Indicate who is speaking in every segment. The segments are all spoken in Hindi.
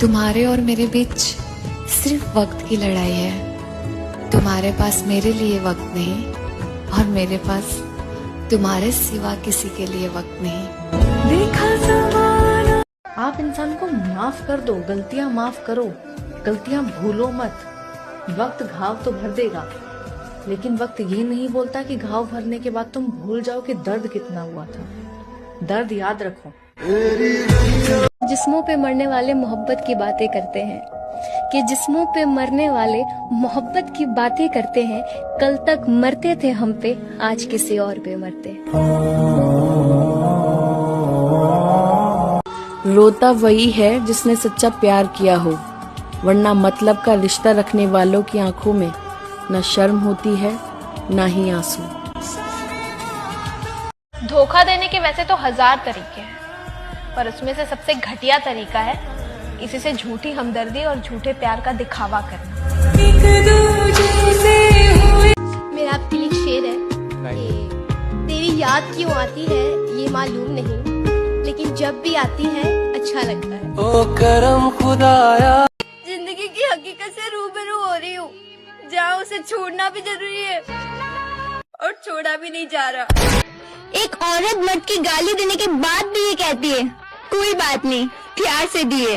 Speaker 1: तुम्हारे और मेरे बीच सिर्फ वक्त की लड़ाई है। तुम्हारे पास मेरे लिए वक्त नहीं और मेरे पास तुम्हारे सिवा किसी के लिए वक्त नहीं। देखा ज़माना।
Speaker 2: आप इंसान को माफ कर दो, गलतियां माफ करो, गलतियां भूलो मत। वक्त घाव तो भर देगा, लेकिन वक्त ये नहीं बोलता कि घाव भरने के बाद तुम भूल जाओ कि दर्द कितना हुआ था। दर्द याद रखो।
Speaker 3: जिस्मों पे मरने वाले मोहब्बत की बातें करते हैं कि जिस्मों पे मरने वाले मोहब्बत की बातें करते हैं। कल तक मरते थे हम पे, आज किसी और पे मरते।
Speaker 2: रोता वही है जिसने सच्चा प्यार किया हो, वरना मतलब का रिश्ता रखने वालों की आंखों में न शर्म होती है न ही आंसू।
Speaker 4: धोखा देने के वैसे तो 1000 तरीके हैं, पर उसमें से सबसे घटिया तरीका है किसी से झूठी हमदर्दी और झूठे प्यार का दिखावा करना।
Speaker 5: मेरा आपके लिए शेर है कि तेरी याद क्यों आती है ये मालूम नहीं, लेकिन जब भी आती है अच्छा लगता है।
Speaker 6: ओ करम खुदाया,
Speaker 5: जिंदगी की हकीकत से रूबरू हो रही हूँ, जहाँ उसे छोड़ना भी जरूरी है और छोड़ा भी नहीं जा रहा। एक औरत मर्द की गाली देने के बाद भी ये कहती है कोई बात नहीं, प्यार से दिए,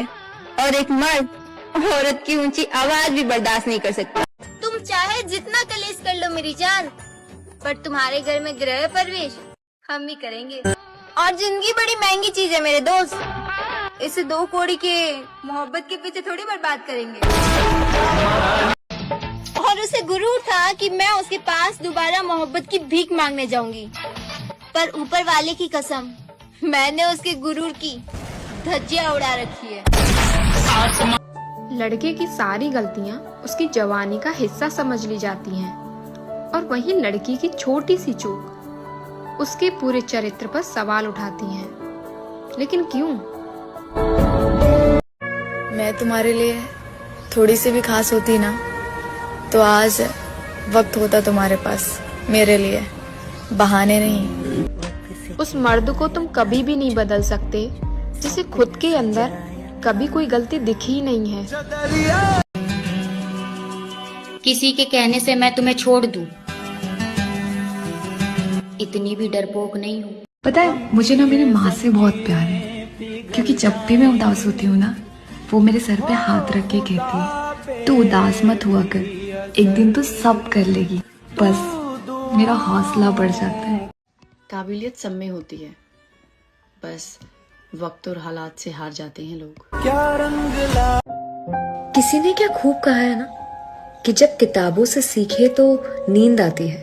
Speaker 5: और एक मर्द औरत की ऊंची आवाज भी बर्दाश्त नहीं कर सकता। तुम चाहे जितना कलेश कर लो मेरी जान, पर तुम्हारे घर में गृह प्रवेश हम ही करेंगे। और जिंदगी बड़ी महंगी चीज है मेरे दोस्त, इसे 2 कौड़ी के मोहब्बत के पीछे थोड़ी बर्बाद करेंगे। और उसे गुरूर था कि मैं उसके पास दोबारा मोहब्बत की भीख मांगने जाऊंगी, पर ऊपर वाले की कसम मैंने उसके गुरूर की धज्जियां उड़ा रखी है।
Speaker 7: लड़के की सारी गलतियां उसकी जवानी का हिस्सा समझ ली जाती हैं, और वहीं लड़की की छोटी सी चूक उसके पूरे चरित्र पर सवाल उठाती हैं। लेकिन क्यों?
Speaker 1: मैं तुम्हारे लिए थोड़ी सी भी खास होती ना, तो आज वक्त होता तुम्हारे पास मेरे लिए, बहाने नहीं।
Speaker 7: उस मर्द को तुम कभी भी नहीं बदल सकते जिसे खुद के अंदर कभी कोई गलती दिखी ही नहीं है।
Speaker 8: किसी के कहने से मैं तुम्हें छोड़ दूं, इतनी भी डरपोक नहीं हूँ।
Speaker 1: पता है, मुझे ना मेरी माँ से बहुत प्यार है, क्योंकि जब भी मैं उदास होती हूँ ना, वो मेरे सर पे हाथ रख के कहती है तू उदास मत हुआ कर, एक दिन तो सब कर लेगी। बस मेरा हौसला बढ़ जाता है।
Speaker 2: काबिलियत सब में होती है, बस वक्त और हालात से हार जाते हैं लोग।
Speaker 3: किसी ने क्या खूब कहा है ना कि जब किताबों से सीखे तो नींद आती है,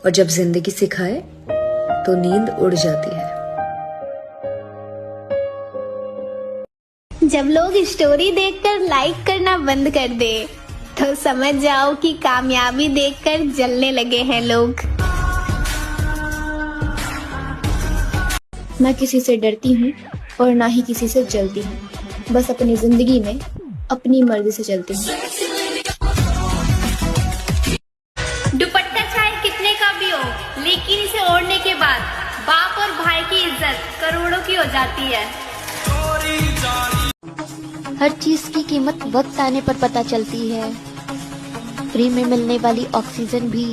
Speaker 3: और जब जिंदगी सिखाए तो नींद उड़ जाती है।
Speaker 5: जब लोग स्टोरी देखकर लाइक करना बंद कर दे, तो समझ जाओ कि कामयाबी देखकर जलने लगे हैं लोग।
Speaker 3: ना किसी से डरती हूँ और ना ही किसी से जलती हूँ, बस अपनी जिंदगी में अपनी मर्जी से चलती हूँ।
Speaker 4: दुपट्टा चाहे कितने का भी हो, लेकिन इसे ओढ़ने के बाद बाप और भाई की इज्जत करोड़ों की हो जाती है।
Speaker 5: हर चीज की कीमत वक्त आने पर पता चलती है। फ्री में मिलने वाली ऑक्सीजन भी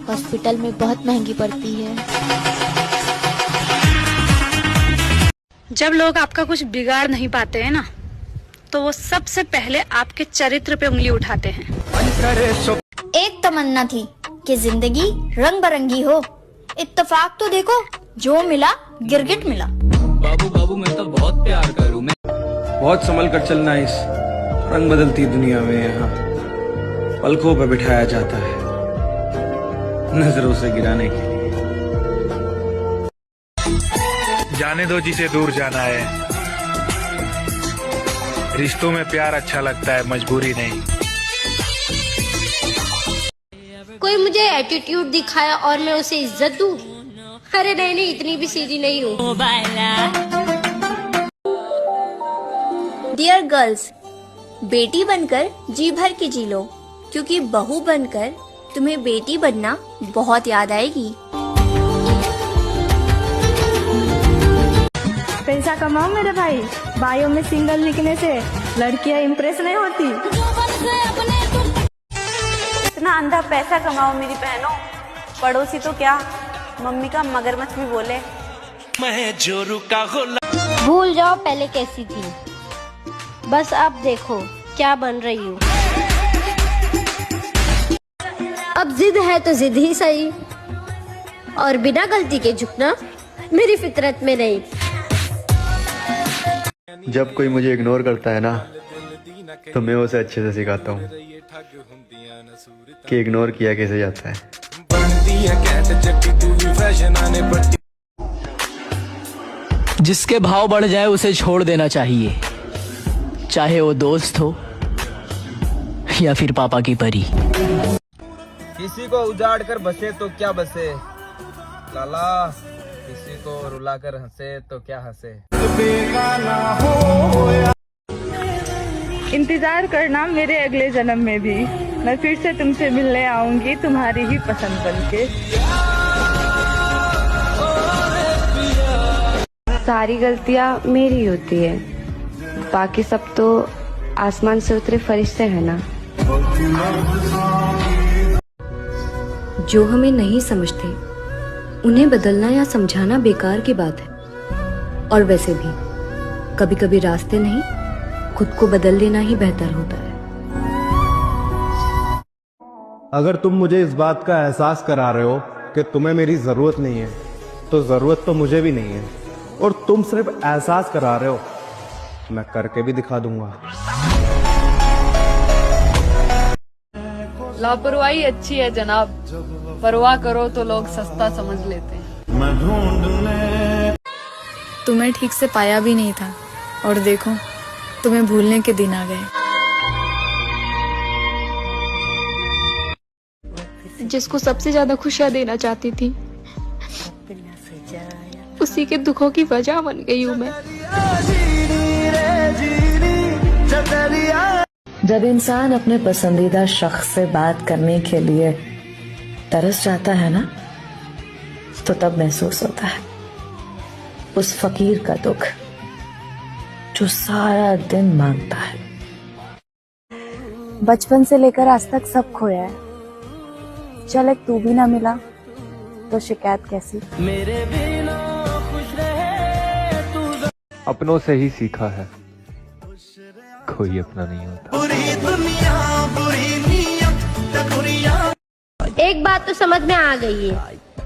Speaker 5: हॉस्पिटल में बहुत महंगी पड़ती है।
Speaker 9: जब लोग आपका कुछ बिगाड़ नहीं पाते हैं ना, तो वो सबसे पहले आपके चरित्र पे उंगली उठाते हैं।
Speaker 5: एक तमन्ना थी कि जिंदगी रंग बिरंगी हो, इत्तेफाक तो देखो जो मिला गिरगिट मिला।
Speaker 6: बाबू बाबू मैं तो बहुत प्यार करूं मैं। बहुत संभल कर चलना इस रंग बदलती दुनिया में, यहाँ पलकों पे बिठाया जाता है नजरों से गिराने के लिए।
Speaker 10: जाने दो जिसे दूर जाना है, रिश्तों में प्यार अच्छा लगता है, मजबूरी नहीं।
Speaker 5: कोई मुझे एटीट्यूड दिखाया और मैं उसे इज्जत दूं? अरे नहीं नहीं, इतनी भी सीधी नहीं हूँ। डियर गर्ल्स, बेटी बनकर जी भर के जी लो, क्योंकि बहू बनकर तुम्हें बेटी बनना बहुत याद आएगी। पैसा कमाओ मेरे भाई, बायो में सिंगल लिखने से लड़कियां इम्प्रेस नहीं होती। इतना अंधा पैसा कमाओ मेरी बहनों, पड़ोसी तो क्या मम्मी का मगरमच्छ भी बोले।
Speaker 8: भूल जाओ पहले कैसी थी, बस अब देखो क्या बन रही हूँ। अब जिद है तो जिद ही सही, और बिना गलती के झुकना मेरी फितरत में नहीं।
Speaker 11: जब कोई मुझे इग्नोर करता है ना, तो मैं उसे अच्छे से सिखाता हूँ कि इग्नोर किया कैसे जाता है।
Speaker 12: जिसके भाव बढ़ जाए उसे छोड़ देना चाहिए, चाहे वो दोस्त हो या फिर पापा की परी।
Speaker 6: किसी को उजाड़ कर बसे तो क्या बसे लाला, किसी को रुला कर हंसे तो क्या हंसे।
Speaker 5: इंतजार करना मेरे अगले जन्म में भी, मैं फिर से तुमसे मिलने आऊंगी तुम्हारी ही पसंद बनके।
Speaker 1: सारी गलतियाँ मेरी होती है, बाकी सब तो आसमान से उतरे फरिश्ते हैं ना। जो हमें नहीं समझते उन्हें बदलना या समझाना बेकार की बात है। और वैसे भी कभी कभी रास्ते नहीं, खुद को बदल लेना ही बेहतर होता है।
Speaker 13: अगर तुम मुझे इस बात का एहसास करा रहे हो कि तुम्हें मेरी जरूरत नहीं है, तो जरूरत तो मुझे भी नहीं है। और तुम सिर्फ एहसास करा रहे हो, मैं करके भी दिखा दूंगा।
Speaker 2: लापरवाही अच्छी है जनाब, परवाह करो तो लोग सस्ता समझ लेते हैं।
Speaker 1: तुम्हें ठीक से पाया भी नहीं था, और देखो तुम्हें भूलने के दिन आ गए। जिसको सबसे ज्यादा खुशियां देना चाहती थी, उसी के दुखों की वजह बन गई हूँ मैं।
Speaker 2: जब इंसान अपने पसंदीदा शख्स से बात करने के लिए तरस जाता है ना, तो तब महसूस होता है उस फकीर का दुख जो सारा दिन मांगता है।
Speaker 5: बचपन से लेकर आज तक सब खोया है, चल एक तू भी ना मिला तो शिकायत कैसी।
Speaker 13: अपनों से ही सीखा है, कोई अपना नहीं होता।
Speaker 8: एक बात तो समझ में आ गई है,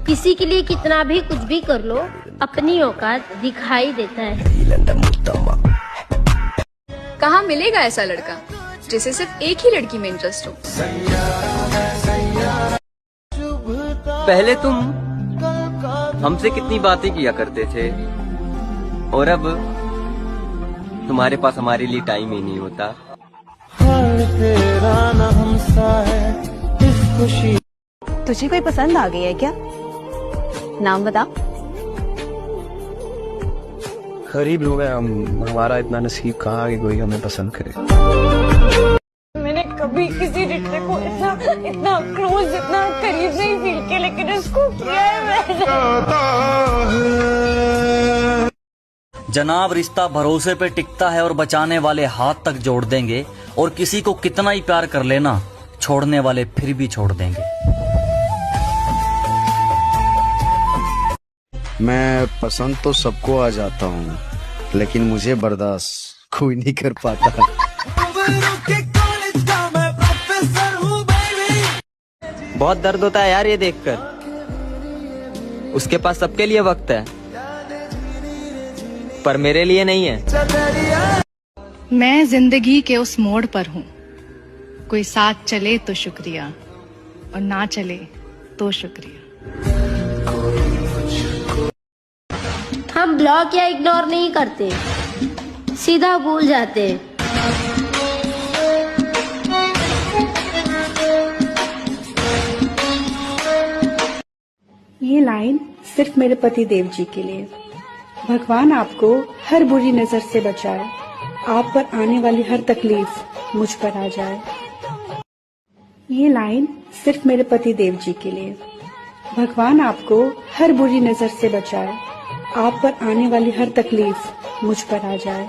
Speaker 8: किसी के लिए कितना भी कुछ भी कर लो, अपनी औकात दिखाई देता है।
Speaker 1: कहाँ मिलेगा ऐसा लड़का जिसे सिर्फ एक ही लड़की में इंटरेस्ट हो।
Speaker 12: पहले तुम हमसे कितनी बातें किया करते थे, और अब तुम्हारे पास हमारे लिए टाइम ही नहीं होता।
Speaker 5: तुझे कोई पसंद आ गई है क्या? नाम बता।
Speaker 11: गरीब लोग हैं हम, हमारा इतना नसीब कहाँ कि कोई हमें पसंद करे।
Speaker 5: मैंने कभी किसी रिश्ते को इतना क्लोज, इतना करीब नहीं फील किया, लेकिन इसको किया है मैंने।
Speaker 12: जनाब, रिश्ता भरोसे पे टिकता है और बचाने वाले हाथ तक जोड़ देंगे, और किसी को कितना ही प्यार कर लेना, छोड़ने वाले फिर भी छोड़ देंगे।
Speaker 11: मैं पसंद तो सबको आ जाता हूँ, लेकिन मुझे बर्दाश्त कोई नहीं कर पाता।
Speaker 12: बहुत दर्द होता है यार ये देखकर। उसके पास सबके लिए वक्त है, पर मेरे लिए नहीं है।
Speaker 9: मैं जिंदगी के उस मोड़ पर हूँ, कोई साथ चले तो शुक्रिया, और ना चले तो शुक्रिया।
Speaker 8: हम ब्लॉक या इग्नोर नहीं करते, सीधा भूल जाते हैं।
Speaker 5: ये लाइन सिर्फ मेरे पति देव जी के लिए। भगवान आपको हर बुरी नजर से बचाए, आप पर आने वाली हर तकलीफ मुझ पर आ जाए। ये लाइन सिर्फ मेरे पति देव जी के लिए। भगवान आपको हर बुरी नजर से बचाए,
Speaker 9: आप पर आने वाली हर तकलीफ मुझ पर आ जाए।